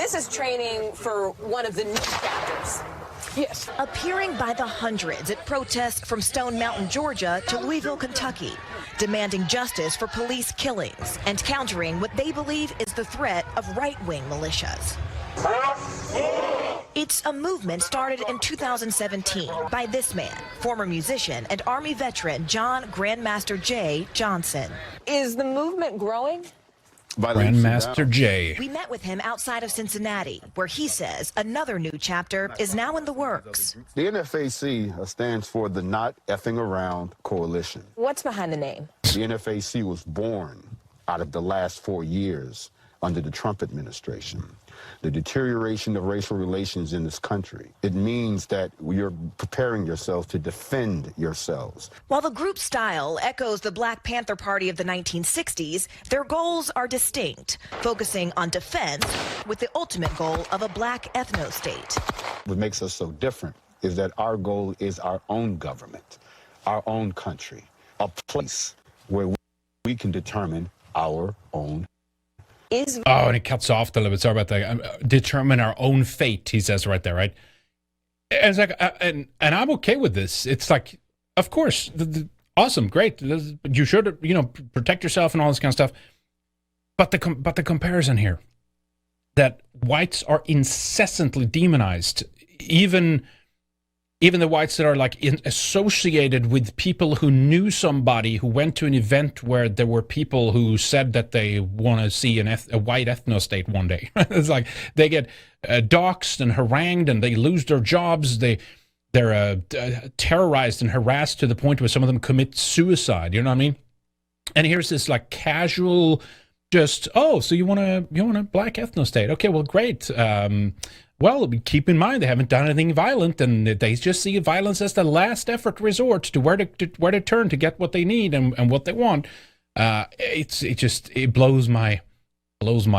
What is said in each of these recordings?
this is training for one of the new chapters. Yes. Appearing by the hundreds at protests from Stone Mountain, Georgia to Louisville, Kentucky, demanding justice for police killings and countering what they believe is the threat of right-wing militias. It's a movement started in 2017 by this man, former musician and Army veteran John Grandmaster J. Johnson. Is the movement growing? Grandmaster J. We met with him outside of Cincinnati, where he says another new chapter is now in the works. The NFAC stands for the Not Effing Around Coalition. What's behind the name? The NFAC was born out of the last 4 years under the Trump administration. The deterioration of racial relations in this country. It means that you're preparing yourselves to defend yourselves. While the group's style echoes the Black Panther Party of the 1960s, their goals are distinct, focusing on defense with the ultimate goal of a black ethno-state. What makes us so different is that our goal is our own government, our own country, a place where we can determine our own. Oh, and it cuts off a little bit. Sorry about that. Determine our own fate, he says right there, right? And it's like, and I'm okay with this. It's like, of course, awesome, great. You should, protect yourself and all this kind of stuff. But the comparison here, that whites are incessantly demonized, even the whites that are associated with people who knew somebody who went to an event where there were people who said that they want to see a white ethno-state one day. It's like they get doxxed and harangued and they lose their jobs. They're terrorized and harassed to the point where some of them commit suicide. You know what I mean? And here's this casual, just, oh, so you want a black ethno-state? Okay, well, great. Well, keep in mind they haven't done anything violent, and they just see violence as the last effort resort to where to turn to get what they need and what they want. It blows my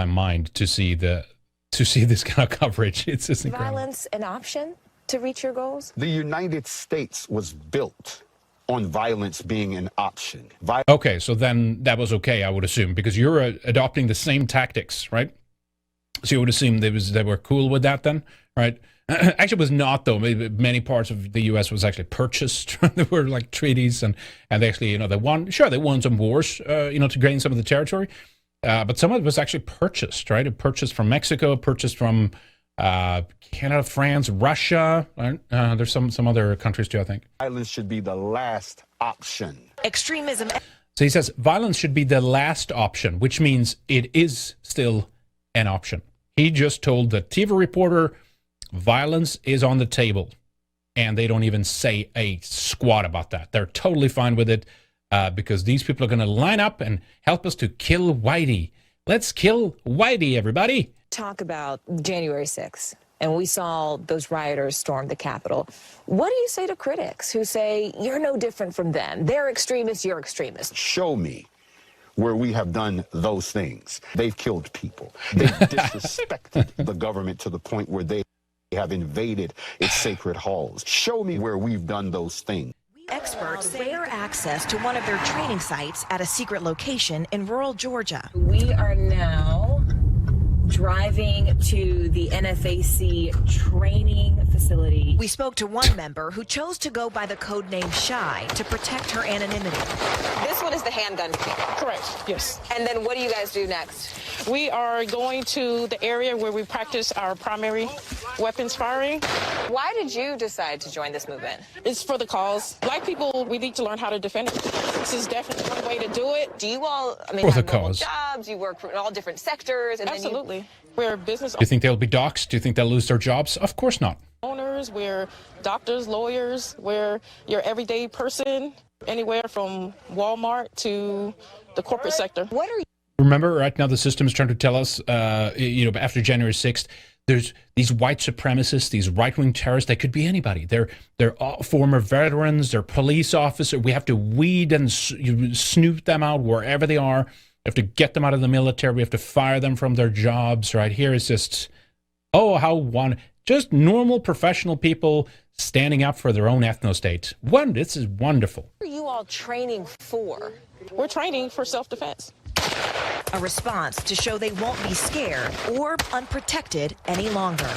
mind to see this kind of coverage. It's just incredible. Violence an option to reach your goals? The United States was built on violence being an option. Okay, so then that was okay, I would assume, because you're adopting the same tactics, right? So you would assume they were cool with that then, right? Actually, it was not, though. Many parts of the U.S. was actually purchased. There were treaties, and they actually, they won. Sure, they won some wars, to gain some of the territory, but some of it was actually purchased, right? It purchased from Mexico, purchased from Canada, France, Russia. Right? There's some other countries too, I think. Violence should be the last option. Extremism. So he says violence should be the last option, which means it is still an option. He just told the TV reporter violence is on the table, and they don't even say a squat about that. They're totally fine with it because these people are going to line up and help us to kill Whitey. Let's kill Whitey, everybody. Talk about January 6th, and we saw those rioters storm the Capitol. What do you say to critics who say you're no different from them? They're extremists, you're extremists. Show me where we have done those things. They've killed people. They've disrespected the government to the point where they have invaded its sacred halls. Show me where we've done those things. Experts rare access to one of their training sites at a secret location in rural Georgia. We are now driving to the NFAC training facility. We spoke to one member who chose to go by the code name Shy to protect her anonymity. This one is the handgun. Correct, yes. And then what do you guys do next? We are going to the area where we practice our primary weapons firing. Why did you decide to join this movement? It's for the cause. Black people, we need to learn how to defend it. This is definitely one way to do it. Do you all, For the have normal cause. jobs, you work in all different sectors? And Absolutely. We're business Do you think they'll be doxxed? Do you think they'll lose their jobs? Of course not. owners, we're doctors, lawyers, we're your everyday person, anywhere from Walmart to the corporate sector. What are you? Remember, right now the system is trying to tell us, after January 6th, there's these white supremacists, these right-wing terrorists. They could be anybody. They're all former veterans. They're police officers. We have to weed and snoop them out wherever they are. We have to get them out of the military. We have to fire them from their jobs. Right here is just, just normal professional people standing up for their own ethno-state. This is wonderful. What are you all training for? We're training for self-defense. A response to show they won't be scared or unprotected any longer.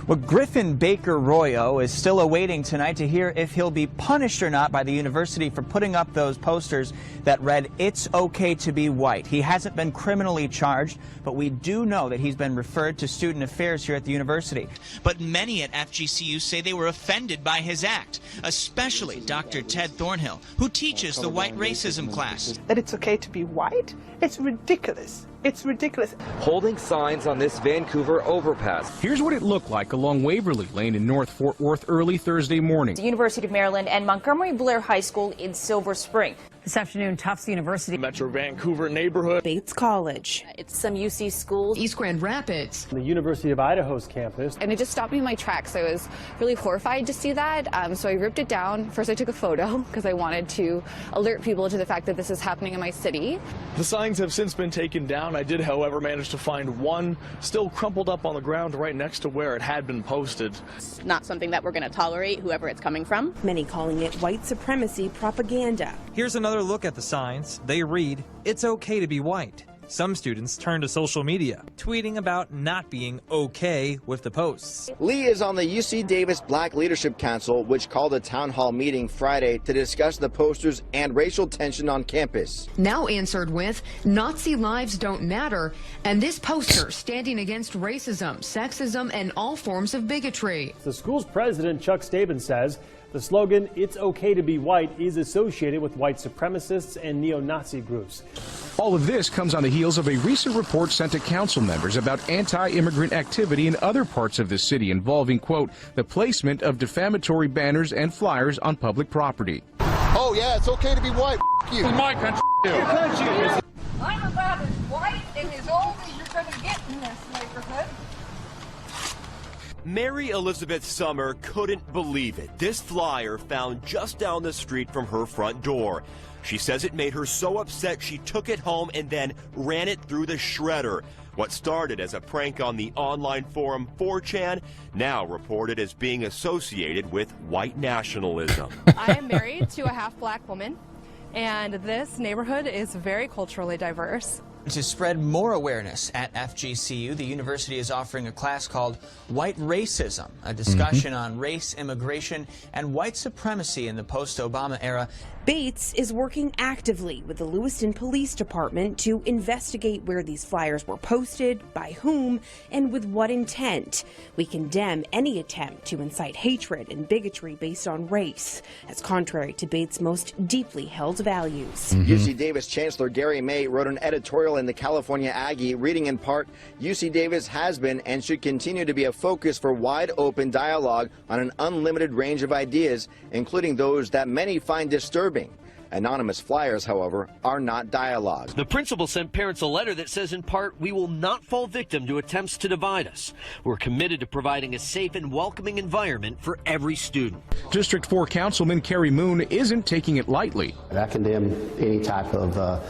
Well, Griffin Baker Royo is still awaiting tonight to hear if he'll be punished or not by the university for putting up those posters that read, "It's okay to be white." He hasn't been criminally charged, but we do know that he's been referred to student affairs here at the university. But many at FGCU say they were offended by his act, especially Dr. Ted Thornhill, who teaches the white racism class. That it's okay to be white? It's ridiculous. It's ridiculous. Holding signs on this Vancouver overpass. Here's what it looked like along Waverly Lane in North Fort Worth early Thursday morning. The University of Maryland and Montgomery Blair High School in Silver Spring. This afternoon, Tufts University, Metro Vancouver neighborhood, Bates College. It's some UC schools. East Grand Rapids. The University of Idaho's campus. And it just stopped me in my tracks. I was really horrified to see that. So I ripped it down. First, I took a photo because I wanted to alert people to the fact that this is happening in my city. The signs have since been taken down. I did, however, manage to find one still crumpled up on the ground right next to where it had been posted. It's not something that we're going to tolerate, whoever it's coming from. Many calling it white supremacy propaganda. Here's another look at the signs. They read, "It's okay to be white." Some students turn to social media, tweeting about not being okay with the posts. Lee is on the UC Davis Black Leadership Council, which called a town hall meeting Friday to discuss the posters and racial tension on campus. Now answered with, "Nazi lives don't matter," and this poster standing against racism, sexism, and all forms of bigotry. The school's president, Chuck Staben, says the slogan, "It's okay to be white," is associated with white supremacists and neo-Nazi groups. All of this comes on the heels of a recent report sent to council members about anti-immigrant activity in other parts of the city involving, quote, the placement of defamatory banners and flyers on public property. Oh, yeah, it's okay to be white. You. This is my country. I'm about as white and as old as you're going to get in this neighborhood. Mary Elizabeth Summer couldn't believe it. This flyer found just down the street from her front door. She says it made her so upset she took it home and then ran it through the shredder. What started as a prank on the online forum 4chan, now reported as being associated with white nationalism. I am married to a half-black woman, and this neighborhood is very culturally diverse. To spread more awareness at FGCU, the university is offering a class called White Racism, a discussion on race, immigration, and white supremacy in the post-Obama era. Bates is working actively with the Lewiston Police Department to investigate where these flyers were posted, by whom, and with what intent. We condemn any attempt to incite hatred and bigotry based on race, as contrary to Bates' most deeply held values. UC Davis Chancellor Gary May wrote an editorial in the California Aggie, reading in part, UC Davis has been and should continue to be a focus for wide open dialogue on an unlimited range of ideas, including those that many find disturbing. Anonymous flyers, however, are not dialogue. The principal sent parents a letter that says in part, "We will not fall victim to attempts to divide us. We're committed to providing a safe and welcoming environment for every student." District 4 Councilman Kerry Moon isn't taking it lightly. I condemn any type of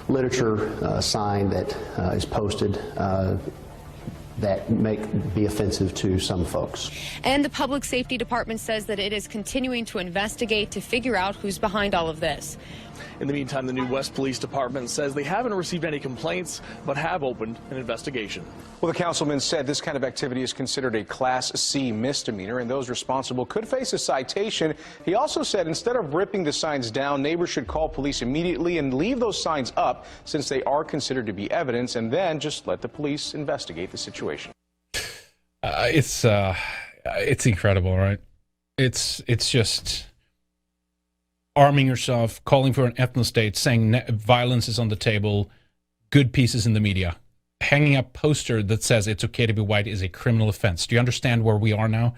literature sign that is posted that may be offensive to some folks. And the Public Safety Department says that it is continuing to investigate to figure out who's behind all of this. In the meantime, the New West Police Department says they haven't received any complaints, but have opened an investigation. Well, the councilman said this kind of activity is considered a Class C misdemeanor, and those responsible could face a citation. He also said instead of ripping the signs down, neighbors should call police immediately and leave those signs up since they are considered to be evidence, and then just let the police investigate the situation. It's incredible, right? It's just arming yourself, calling for an ethno-state, saying violence is on the table, good pieces in the media. Hanging up poster that says it's okay to be white is a criminal offense. Do you understand where we are now?